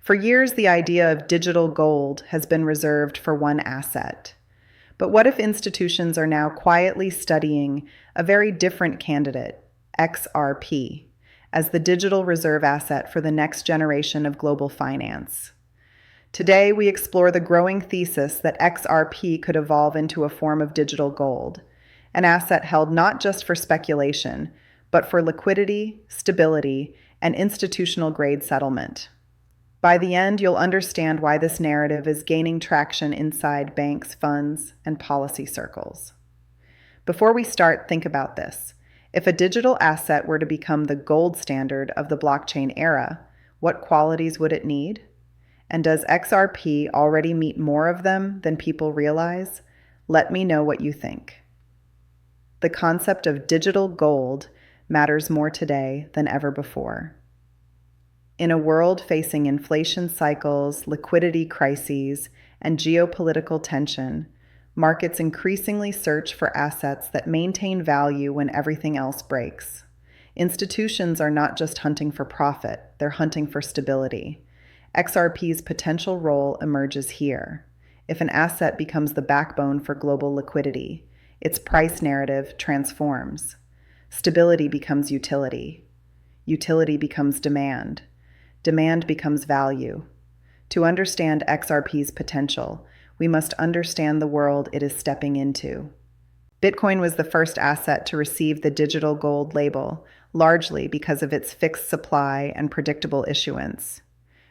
For years, the idea of digital gold has been reserved for one asset. But what if institutions are now quietly studying a very different candidate, XRP, as the digital reserve asset for the next generation of global finance? Today, we explore the growing thesis that XRP could evolve into a form of digital gold, an asset held not just for speculation, but for liquidity, stability, and institutional-grade settlement. By the end, you'll understand why this narrative is gaining traction inside banks, funds, and policy circles. Before we start, think about this. If a digital asset were to become the gold standard of the blockchain era, what qualities would it need? And does XRP already meet more of them than people realize? Let me know what you think. The concept of digital gold matters more today than ever before. In a world facing inflation cycles, liquidity crises, and geopolitical tension, markets increasingly search for assets that maintain value when everything else breaks. Institutions are not just hunting for profit, they're hunting for stability. XRP's potential role emerges here. If an asset becomes the backbone for global liquidity, its price narrative transforms. Stability becomes utility. Utility becomes demand. Demand becomes value. To understand XRP's potential, we must understand the world it is stepping into. Bitcoin was the first asset to receive the digital gold label, largely because of its fixed supply and predictable issuance.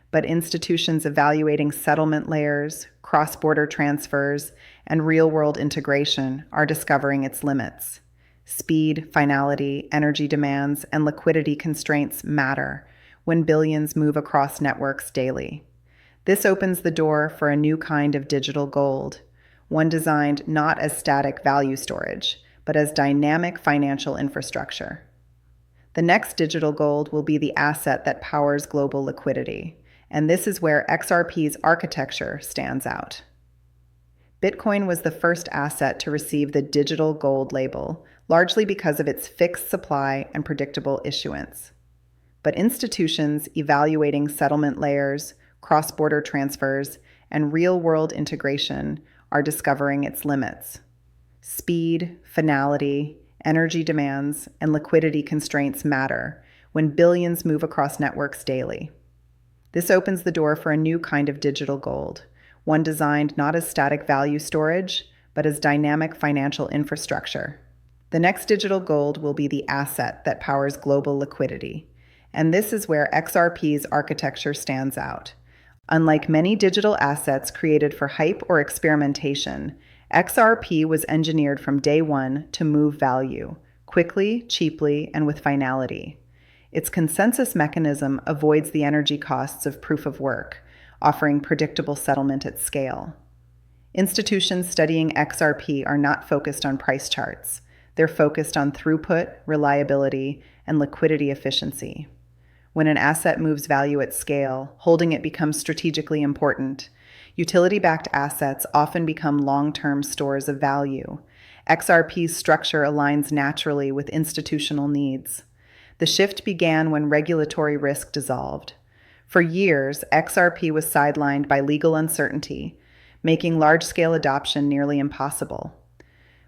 But institutions evaluating settlement layers, cross-border transfers, and real-world integration are discovering its limits. Speed, finality, energy demands, and liquidity constraints matter when billions move across networks daily. This opens the door for a new kind of digital gold, one designed not as static value storage, but as dynamic financial infrastructure. The next digital gold will be the asset that powers global liquidity. And this is where XRP's architecture stands out. Bitcoin was the first asset to receive the digital gold label, largely because of its fixed supply and predictable issuance. But institutions evaluating settlement layers, cross-border transfers, and real-world integration are discovering its limits. Speed, finality, energy demands, and liquidity constraints matter when billions move across networks daily. This opens the door for a new kind of digital gold, one designed not as static value storage, but as dynamic financial infrastructure. The next digital gold will be the asset that powers global liquidity, and this is where XRP's architecture stands out. Unlike many digital assets created for hype or experimentation, XRP was engineered from day one to move value, quickly, cheaply, and with finality. Its consensus mechanism avoids the energy costs of proof of work, offering predictable settlement at scale. Institutions studying XRP are not focused on price charts. They're focused on throughput, reliability, and liquidity efficiency. When an asset moves value at scale, holding it becomes strategically important. Utility-backed assets often become long-term stores of value. XRP's structure aligns naturally with institutional needs. The shift began when regulatory risk dissolved. For years, XRP was sidelined by legal uncertainty, making large-scale adoption nearly impossible.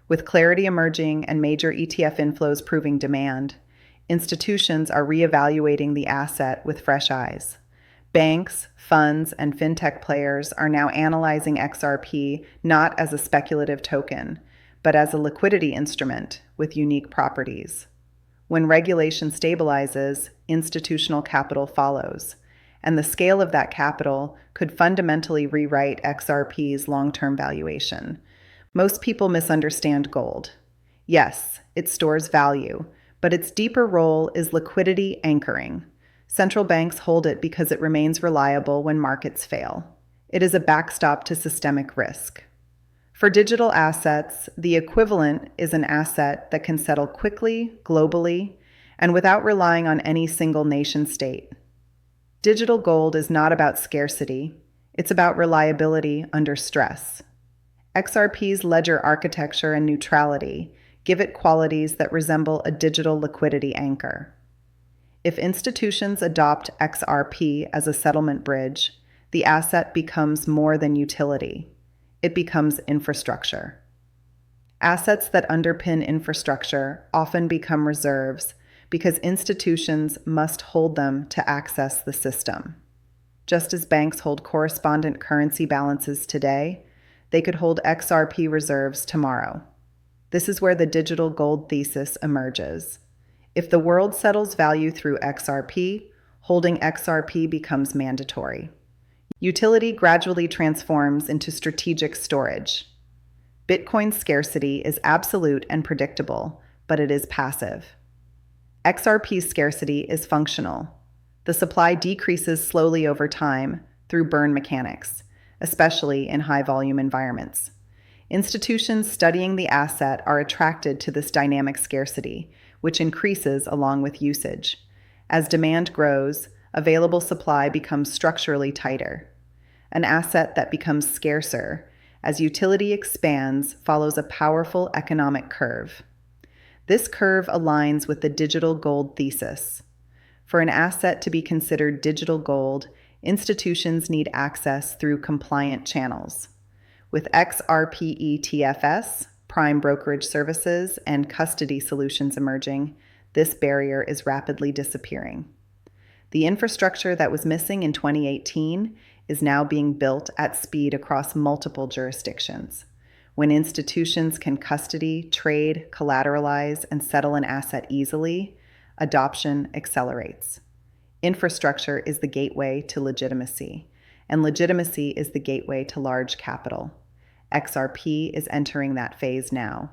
With clarity emerging and major ETF inflows proving demand, institutions are reevaluating the asset with fresh eyes. Banks, funds, and fintech players are now analyzing XRP not as a speculative token, but as a liquidity instrument with unique properties. When regulation stabilizes, institutional capital follows, and the scale of that capital could fundamentally rewrite XRP's long-term valuation. Most people misunderstand gold. Yes, it stores value, but its deeper role is liquidity anchoring. Central banks hold it because it remains reliable when markets fail. It is a backstop to systemic risk. For digital assets, the equivalent is an asset that can settle quickly, globally, and without relying on any single nation-state. Digital gold is not about scarcity. It's about reliability under stress. XRP's ledger architecture and neutrality give it qualities that resemble a digital liquidity anchor. If institutions adopt XRP as a settlement bridge, the asset becomes more than utility. It becomes infrastructure. Assets that underpin infrastructure often become reserves because institutions must hold them to access the system. Just as banks hold correspondent currency balances today, they could hold XRP reserves tomorrow. This is where the digital gold thesis emerges. If the world settles value through XRP, holding XRP becomes mandatory. Utility gradually transforms into strategic storage. Bitcoin's scarcity is absolute and predictable, but it is passive. XRP's scarcity is functional. The supply decreases slowly over time through burn mechanics, especially in high-volume environments. Institutions studying the asset are attracted to this dynamic scarcity, which increases along with usage. As demand grows, available supply becomes structurally tighter. An asset that becomes scarcer as utility expands follows a powerful economic curve. This curve aligns with the digital gold thesis. For an asset to be considered digital gold, institutions need access through compliant channels. With XRPETFS, prime brokerage services, and custody solutions emerging, this barrier is rapidly disappearing. The infrastructure that was missing in 2018 is now being built at speed across multiple jurisdictions. When institutions can custody, trade, collateralize, and settle an asset easily, adoption accelerates. Infrastructure is the gateway to legitimacy, and legitimacy is the gateway to large capital. XRP is entering that phase now.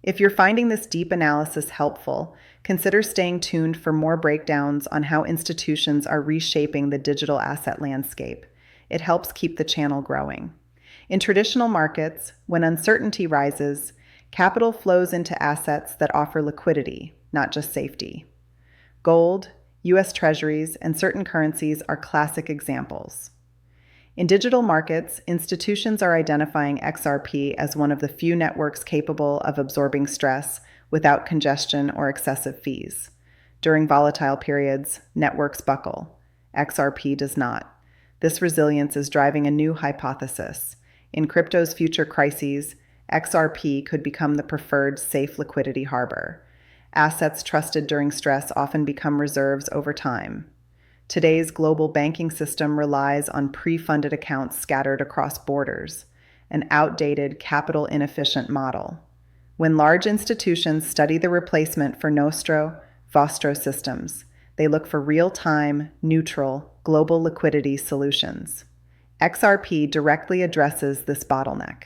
If you're finding this deep analysis helpful, consider staying tuned for more breakdowns on how institutions are reshaping the digital asset landscape. It helps keep the channel growing. In traditional markets, when uncertainty rises, capital flows into assets that offer liquidity, not just safety. Gold, U.S. Treasuries, and certain currencies are classic examples. In digital markets, institutions are identifying XRP as one of the few networks capable of absorbing stress without congestion or excessive fees. During volatile periods, networks buckle. XRP does not. This resilience is driving a new hypothesis. In crypto's future crises, XRP could become the preferred safe liquidity harbor. Assets trusted during stress often become reserves over time. Today's global banking system relies on pre-funded accounts scattered across borders, an outdated, capital-inefficient model. When large institutions study the replacement for Nostro, Vostro systems, they look for real-time, neutral, global liquidity solutions. XRP directly addresses this bottleneck.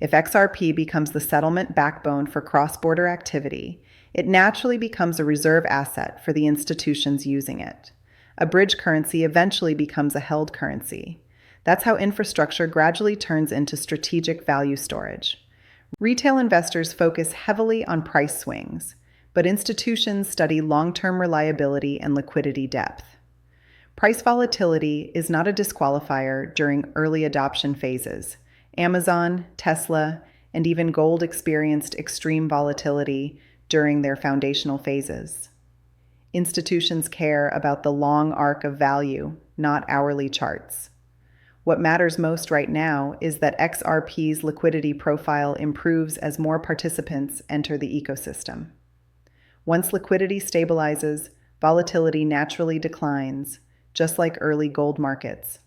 If XRP becomes the settlement backbone for cross-border activity, it naturally becomes a reserve asset for the institutions using it. A bridge currency eventually becomes a held currency. That's how infrastructure gradually turns into strategic value storage. Retail investors focus heavily on price swings, but institutions study long-term reliability and liquidity depth. Price volatility is not a disqualifier during early adoption phases. Amazon, Tesla, and even gold experienced extreme volatility during their foundational phases. Institutions care about the long arc of value, not hourly charts. What matters most right now is that XRP's liquidity profile improves as more participants enter the ecosystem. Once liquidity stabilizes, volatility naturally declines, just like early gold markets.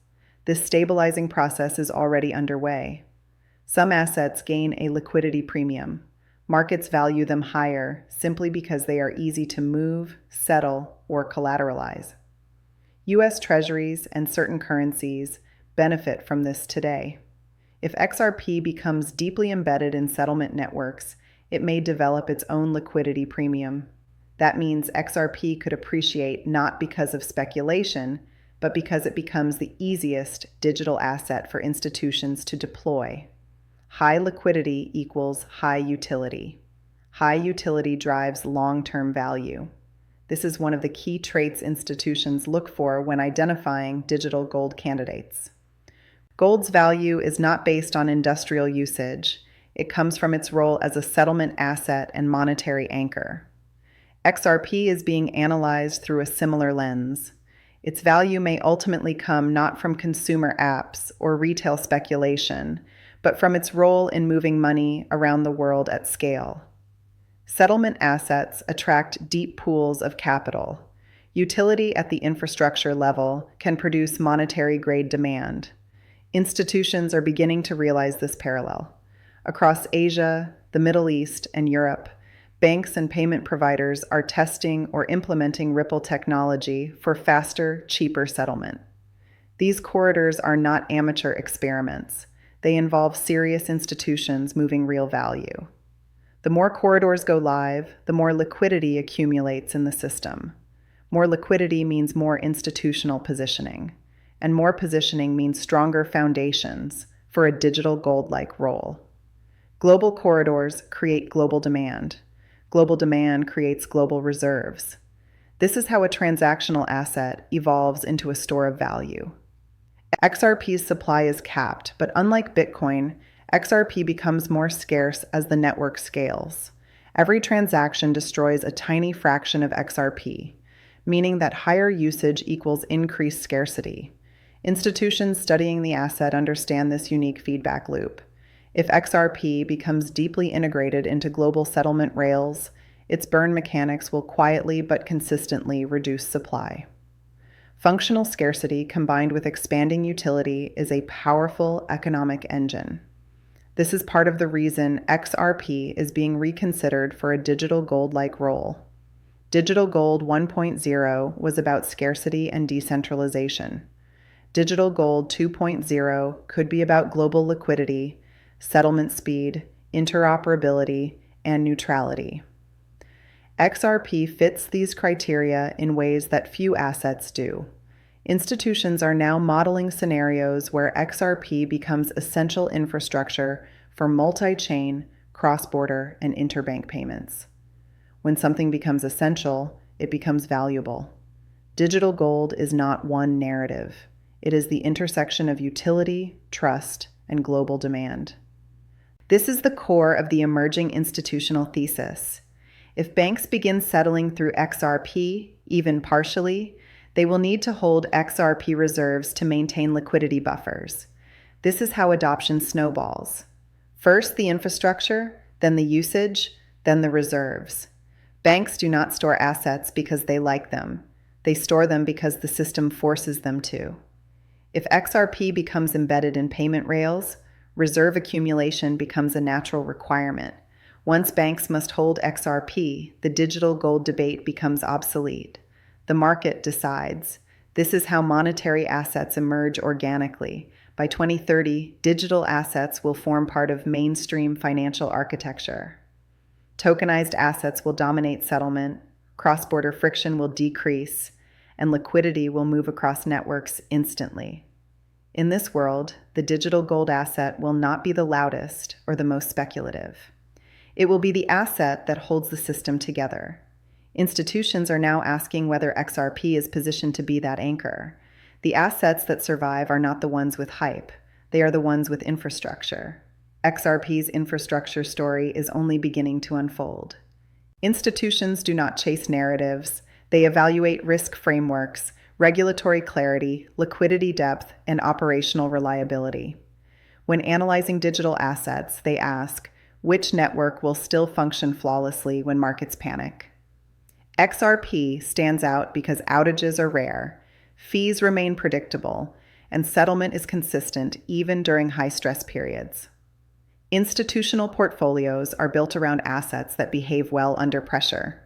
This stabilizing process is already underway. Some assets gain a liquidity premium. Markets value them higher simply because they are easy to move, settle, or collateralize. U.S. Treasuries and certain currencies benefit from this today. If XRP becomes deeply embedded in settlement networks, it may develop its own liquidity premium. That means XRP could appreciate not because of speculation, but because it becomes the easiest digital asset for institutions to deploy. High liquidity equals high utility. High utility drives long-term value. This is one of the key traits institutions look for when identifying digital gold candidates. Gold's value is not based on industrial usage. It comes from its role as a settlement asset and monetary anchor. XRP is being analyzed through a similar lens. Its value may ultimately come not from consumer apps or retail speculation, but from its role in moving money around the world at scale. Settlement assets attract deep pools of capital. Utility at the infrastructure level can produce monetary-grade demand. Institutions are beginning to realize this parallel. Across Asia, the Middle East, and Europe, banks and payment providers are testing or implementing Ripple technology for faster, cheaper settlement. These corridors are not amateur experiments. They involve serious institutions moving real value. The more corridors go live, the more liquidity accumulates in the system. More liquidity means more institutional positioning, and more positioning means stronger foundations for a digital gold-like role. Global corridors create global demand. Global demand creates global reserves. This is how a transactional asset evolves into a store of value. XRP's supply is capped, but unlike Bitcoin, XRP becomes more scarce as the network scales. Every transaction destroys a tiny fraction of XRP, meaning that higher usage equals increased scarcity. Institutions studying the asset understand this unique feedback loop. If XRP becomes deeply integrated into global settlement rails, its burn mechanics will quietly but consistently reduce supply. Functional scarcity combined with expanding utility is a powerful economic engine. This is part of the reason XRP is being reconsidered for a digital gold-like role. Digital Gold 1.0 was about scarcity and decentralization. Digital Gold 2.0 could be about global liquidity, settlement speed, interoperability, and neutrality. XRP fits these criteria in ways that few assets do. Institutions are now modeling scenarios where XRP becomes essential infrastructure for multi-chain, cross-border, and interbank payments. When something becomes essential, it becomes valuable. Digital gold is not one narrative. It is the intersection of utility, trust, and global demand. This is the core of the emerging institutional thesis. If banks begin settling through XRP, even partially, they will need to hold XRP reserves to maintain liquidity buffers. This is how adoption snowballs. First the infrastructure, then the usage, then the reserves. Banks do not store assets because they like them. They store them because the system forces them to. If XRP becomes embedded in payment rails, reserve accumulation becomes a natural requirement. Once banks must hold XRP, the digital gold debate becomes obsolete. The market decides. This is how monetary assets emerge organically. By 2030, digital assets will form part of mainstream financial architecture. Tokenized assets will dominate settlement, cross-border friction will decrease, and liquidity will move across networks instantly. In this world, the digital gold asset will not be the loudest or the most speculative. It will be the asset that holds the system together. Institutions are now asking whether XRP is positioned to be that anchor. The assets that survive are not the ones with hype. They are the ones with infrastructure. XRP's infrastructure story is only beginning to unfold. Institutions do not chase narratives. They evaluate risk frameworks, regulatory clarity, liquidity depth, and operational reliability. When analyzing digital assets, they ask, which network will still function flawlessly when markets panic? XRP stands out because outages are rare, fees remain predictable, and settlement is consistent even during high-stress periods. Institutional portfolios are built around assets that behave well under pressure.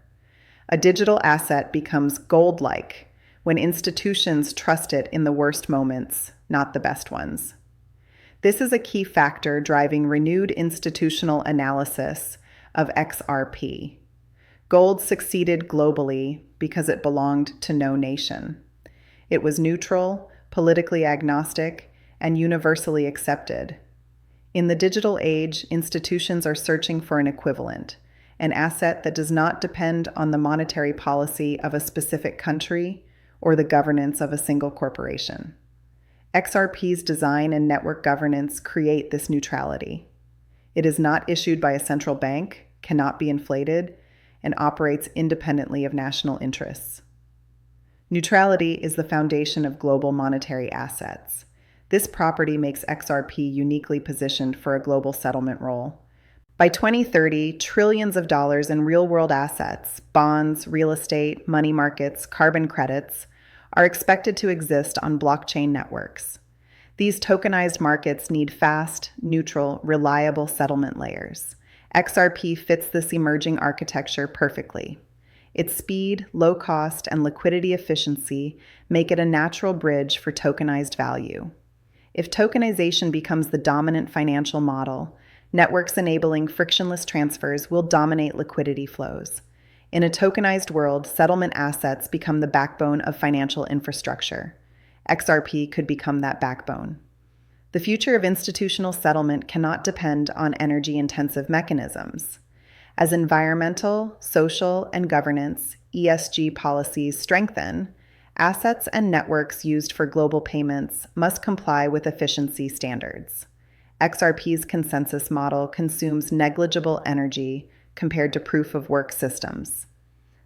A digital asset becomes gold-like when institutions trust it in the worst moments, not the best ones. This is a key factor driving renewed institutional analysis of XRP. Gold succeeded globally because it belonged to no nation. It was neutral, politically agnostic, and universally accepted. In the digital age, institutions are searching for an equivalent, an asset that does not depend on the monetary policy of a specific country or the governance of a single corporation. XRP's design and network governance create this neutrality. It is not issued by a central bank, cannot be inflated, and operates independently of national interests. Neutrality is the foundation of global monetary assets. This property makes XRP uniquely positioned for a global settlement role. By 2030, trillions of dollars in real-world assets, bonds, real estate, money markets, carbon credits, are expected to exist on blockchain networks. These tokenized markets need fast, neutral, reliable settlement layers. XRP fits this emerging architecture perfectly. Its speed, low cost, and liquidity efficiency make it a natural bridge for tokenized value. If tokenization becomes the dominant financial model, networks enabling frictionless transfers will dominate liquidity flows. In a tokenized world, settlement assets become the backbone of financial infrastructure. XRP could become that backbone. The future of institutional settlement cannot depend on energy-intensive mechanisms. As environmental, social, and governance (ESG) policies strengthen, assets and networks used for global payments must comply with efficiency standards. XRP's consensus model consumes negligible energy compared to proof-of-work systems.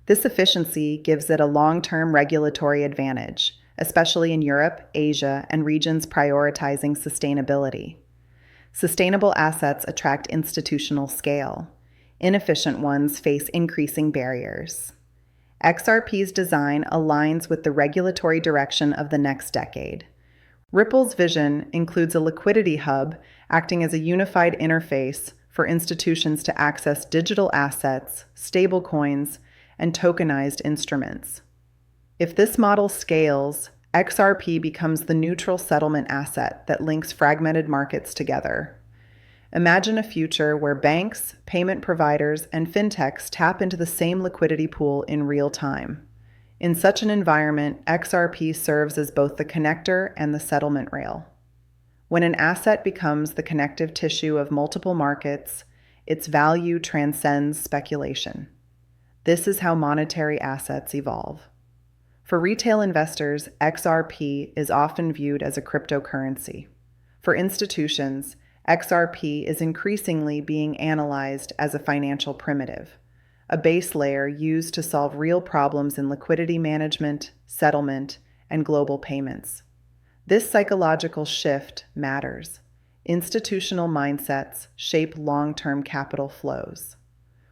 This efficiency gives it a long-term regulatory advantage, especially in Europe, Asia, and regions prioritizing sustainability. Sustainable assets attract institutional scale. Inefficient ones face increasing barriers. XRP's design aligns with the regulatory direction of the next decade. Ripple's vision includes a liquidity hub acting as a unified interface for institutions to access digital assets, stablecoins, and tokenized instruments. If this model scales, XRP becomes the neutral settlement asset that links fragmented markets together. Imagine a future where banks, payment providers, and fintechs tap into the same liquidity pool in real time. In such an environment, XRP serves as both the connector and the settlement rail. When an asset becomes the connective tissue of multiple markets, its value transcends speculation. This is how monetary assets evolve. For retail investors, XRP is often viewed as a cryptocurrency. For institutions, XRP is increasingly being analyzed as a financial primitive, a base layer used to solve real problems in liquidity management, settlement, and global payments. This psychological shift matters. Institutional mindsets shape long-term capital flows.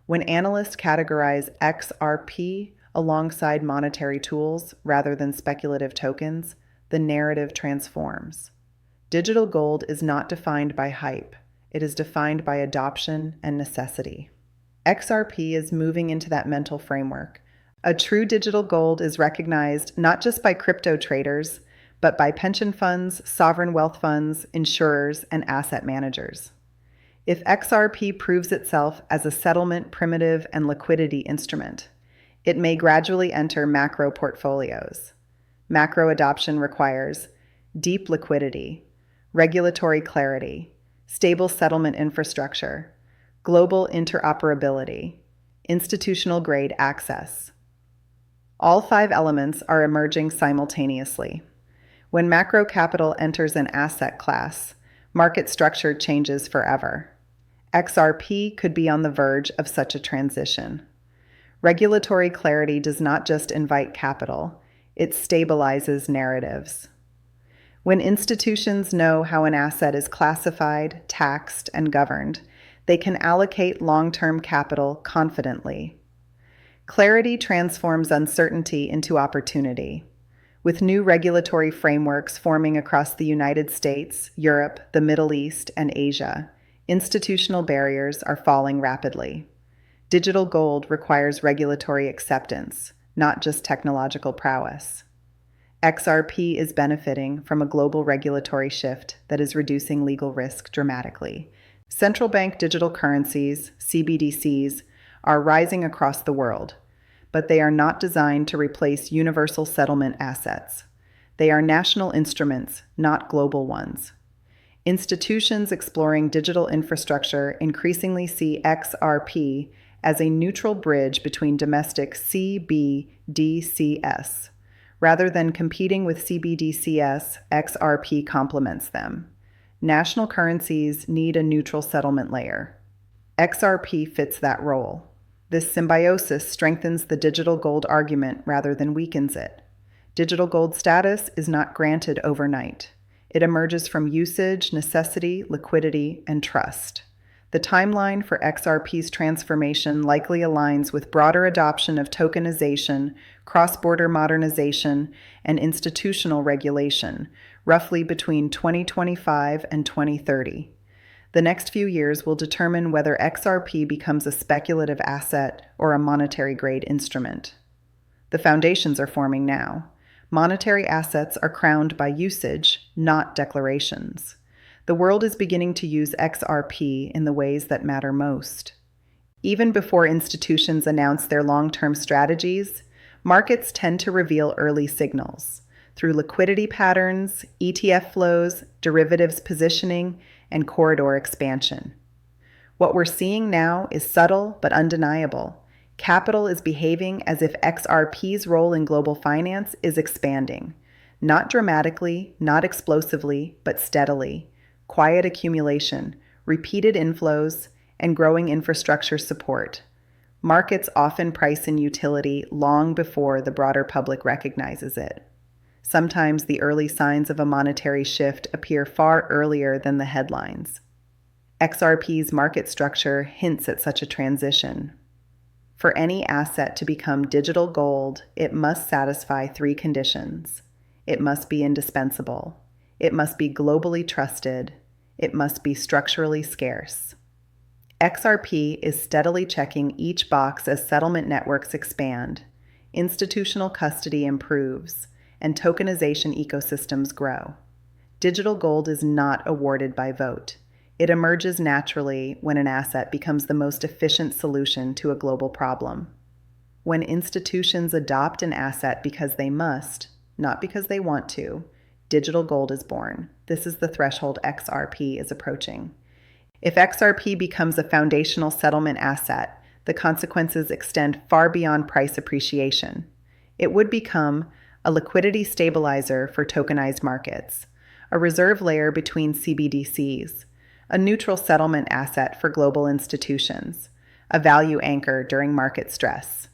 When analysts categorize XRP alongside monetary tools rather than speculative tokens, the narrative transforms. Digital gold is not defined by hype. It is defined by adoption and necessity. XRP is moving into that mental framework. A true digital gold is recognized not just by crypto traders, but by pension funds, sovereign wealth funds, insurers, and asset managers. If XRP proves itself as a settlement, primitive, and liquidity instrument, it may gradually enter macro portfolios. Macro adoption requires deep liquidity, regulatory clarity, stable settlement infrastructure, global interoperability, institutional-grade access. All 5 elements are emerging simultaneously. When macro capital enters an asset class, market structure changes forever. XRP could be on the verge of such a transition. Regulatory clarity does not just invite capital, it stabilizes narratives. When institutions know how an asset is classified, taxed, and governed, they can allocate long-term capital confidently. Clarity transforms uncertainty into opportunity. With new regulatory frameworks forming across the United States, Europe, the Middle East, and Asia, institutional barriers are falling rapidly. Digital gold requires regulatory acceptance, not just technological prowess. XRP is benefiting from a global regulatory shift that is reducing legal risk dramatically. Central bank digital currencies, CBDCs, are rising across the world, but they are not designed to replace universal settlement assets. They are national instruments, not global ones. Institutions exploring digital infrastructure increasingly see XRP as a neutral bridge between domestic CBDCs. Rather than competing with CBDCs, XRP complements them. National currencies need a neutral settlement layer. XRP fits that role. This symbiosis strengthens the digital gold argument rather than weakens it. Digital gold status is not granted overnight. It emerges from usage, necessity, liquidity, and trust. The timeline for XRP's transformation likely aligns with broader adoption of tokenization, cross-border modernization, and institutional regulation, roughly between 2025 and 2030. The next few years will determine whether XRP becomes a speculative asset or a monetary-grade instrument. The foundations are forming now. Monetary assets are crowned by usage, not declarations. The world is beginning to use XRP in the ways that matter most. Even before institutions announce their long-term strategies, markets tend to reveal early signals through liquidity patterns, ETF flows, derivatives positioning, and corridor expansion. What we're seeing now is subtle but undeniable. Capital is behaving as if XRP's role in global finance is expanding, not dramatically, not explosively, but steadily. Quiet accumulation, repeated inflows, and growing infrastructure support. Markets often price in utility long before the broader public recognizes it. Sometimes the early signs of a monetary shift appear far earlier than the headlines. XRP's market structure hints at such a transition. For any asset to become digital gold, it must satisfy three conditions. It must be indispensable. It must be globally trusted. It must be structurally scarce. XRP is steadily checking each box as settlement networks expand, institutional custody improves, and tokenization ecosystems grow. Digital gold is not awarded by vote. It emerges naturally when an asset becomes the most efficient solution to a global problem. When institutions adopt an asset because they must, not because they want to, digital gold is born. This is the threshold XRP is approaching. If XRP becomes a foundational settlement asset, the consequences extend far beyond price appreciation. It would become a liquidity stabilizer for tokenized markets, a reserve layer between CBDCs, a neutral settlement asset for global institutions, a value anchor during market stress.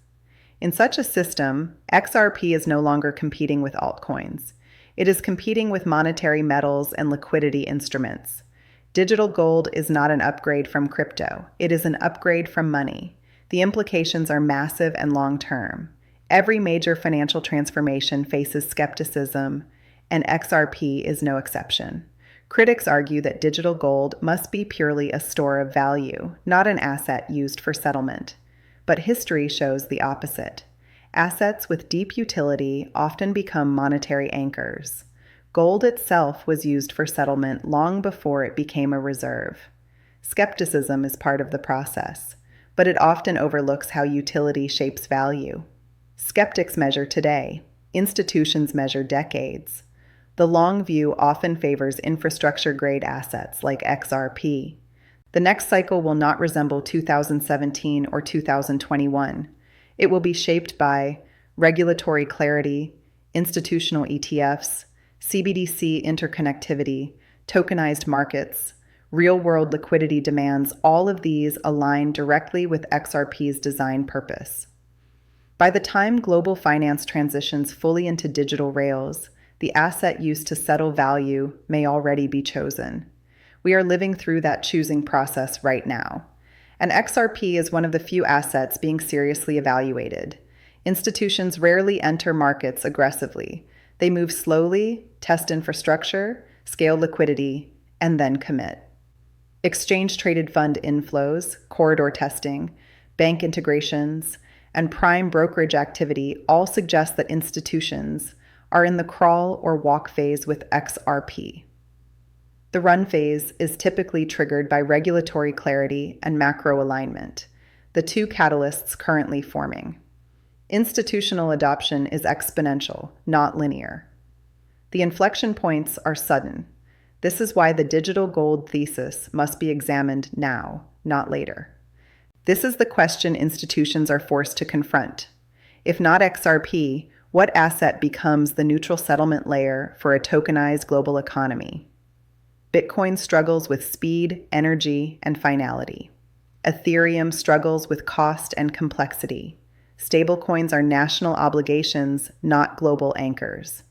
In such a system, XRP is no longer competing with altcoins. It is competing with monetary metals and liquidity instruments. Digital gold is not an upgrade from crypto. It is an upgrade from money. The implications are massive and long-term. Every major financial transformation faces skepticism, and XRP is no exception. Critics argue that digital gold must be purely a store of value, not an asset used for settlement. But history shows the opposite. Assets with deep utility often become monetary anchors. Gold itself was used for settlement long before it became a reserve. Skepticism is part of the process, but it often overlooks how utility shapes value. Skeptics measure today. Institutions measure decades. The long view often favors infrastructure-grade assets like XRP. The next cycle will not resemble 2017 or 2021. It will be shaped by regulatory clarity, institutional ETFs, CBDC interconnectivity, tokenized markets, real-world liquidity demands. All of these align directly with XRP's design purpose. By the time global finance transitions fully into digital rails, the asset used to settle value may already be chosen. We are living through that choosing process right now. And XRP is one of the few assets being seriously evaluated. Institutions rarely enter markets aggressively. They move slowly, test infrastructure, scale liquidity, and then commit. Exchange-traded fund inflows, corridor testing, bank integrations, and prime brokerage activity all suggest that institutions are in the crawl or walk phase with XRP. The run phase is typically triggered by regulatory clarity and macro alignment, the two catalysts currently forming. Institutional adoption is exponential, not linear. The inflection points are sudden. This is why the digital gold thesis must be examined now, not later. This is the question institutions are forced to confront. If not XRP, what asset becomes the neutral settlement layer for a tokenized global economy? Bitcoin struggles with speed, energy, and finality. Ethereum struggles with cost and complexity. Stablecoins are national obligations, not global anchors.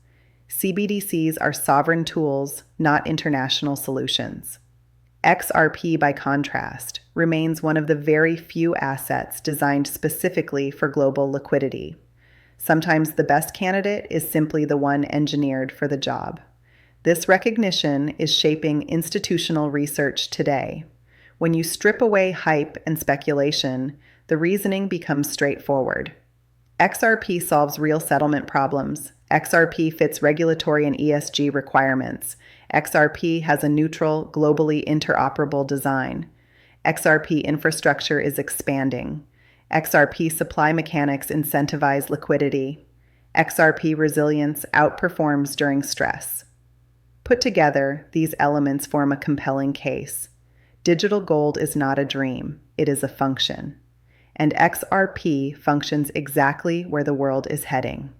CBDCs are sovereign tools, not international solutions. XRP, by contrast, remains one of the very few assets designed specifically for global liquidity. Sometimes the best candidate is simply the one engineered for the job. This recognition is shaping institutional research today. When you strip away hype and speculation, the reasoning becomes straightforward. XRP solves real settlement problems. XRP fits regulatory and ESG requirements. XRP has a neutral, globally interoperable design. XRP infrastructure is expanding. XRP supply mechanics incentivize liquidity. XRP resilience outperforms during stress. Put together, these elements form a compelling case. Digital gold is not a dream, it is a function. And XRP functions exactly where the world is heading.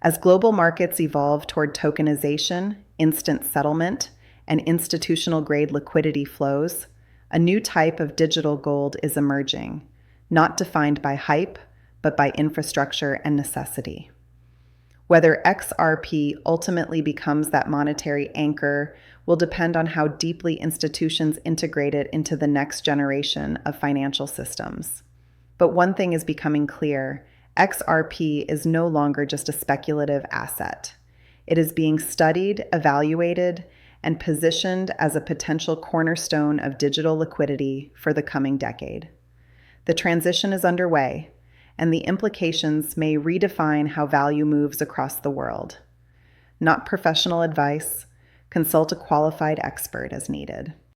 As global markets evolve toward tokenization, instant settlement, and institutional-grade liquidity flows, a new type of digital gold is emerging, not defined by hype, but by infrastructure and necessity. Whether XRP ultimately becomes that monetary anchor will depend on how deeply institutions integrate it into the next generation of financial systems. But one thing is becoming clear: XRP is no longer just a speculative asset. It is being studied, evaluated, and positioned as a potential cornerstone of digital liquidity for the coming decade. The transition is underway, and the implications may redefine how value moves across the world. Not professional advice, consult a qualified expert as needed.